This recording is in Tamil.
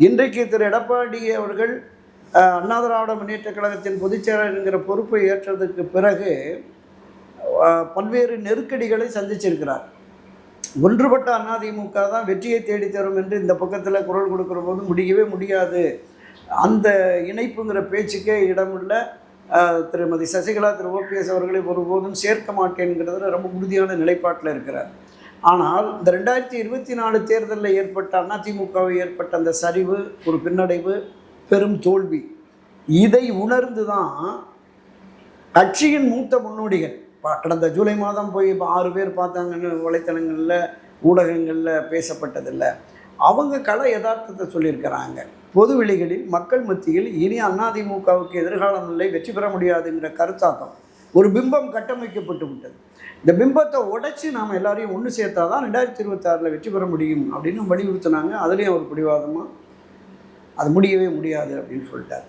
இன்றைக்கு திரு எடப்பாடி அவர்கள் அண்ணா திராவிட முன்னேற்றக் கழகத்தின் பொதுச்செயலாளர் என்கிற பொறுப்பை ஏற்றதுக்கு பிறகு பல்வேறு நெருக்கடிகளை சந்திச்சிருக்கிறார். ஒன்றுபட்ட அதிமுக தான் வெற்றியை தேடி தரும் என்று இந்த பக்கத்தில் குரல் கொடுக்குற போது முடியவே முடியாது, அந்த இணைப்புங்கிற பேச்சுக்கே இடமில்ல. திருமதி சசிகலா திரு ஓபிஎஸ் அவர்களை ஒருபோதும் சேர்க்க மாட்டேங்கிறதுல ரொம்ப உறுதியான நிலைப்பாட்டில் இருக்கிறார். ஆனால் இந்த 2024 தேர்தலில் ஏற்பட்ட அதிமுகவை ஏற்பட்ட அந்த சரிவு, ஒரு பின்னடைவு, பெரும் தோல்வி, இதை உணர்ந்து தான் கட்சியின் மூத்த முன்னோடிகள் கடந்த ஜூலை மாதம் போய் இப்போ 6 பேர் பார்த்தாங்கன்னு வலைத்தளங்களில் ஊடகங்களில் பேசப்பட்டதில்லை, அவங்க கள யதார்த்தத்தை சொல்லியிருக்கிறாங்க. பொது வெளிகளில் மக்கள் மத்தியில் இனி அதிமுகவுக்கு எதிர்காலம் இல்லை, வெற்றி பெற முடியாதுங்கிற கருத்தாக்கம், ஒரு பிம்பம் கட்டமைக்கப்பட்டு விட்டது. இந்த பிம்பத்தை உடைச்சி நாம் எல்லாரையும் ஒன்று சேர்த்தா தான் 2026 வெற்றி பெற முடியும் அப்படின்னு வலியுறுத்தினாங்க. அதுலேயும் ஒரு பிடிவாதமாக அது முடியவே முடியாது அப்படின்னு சொல்லிட்டார்.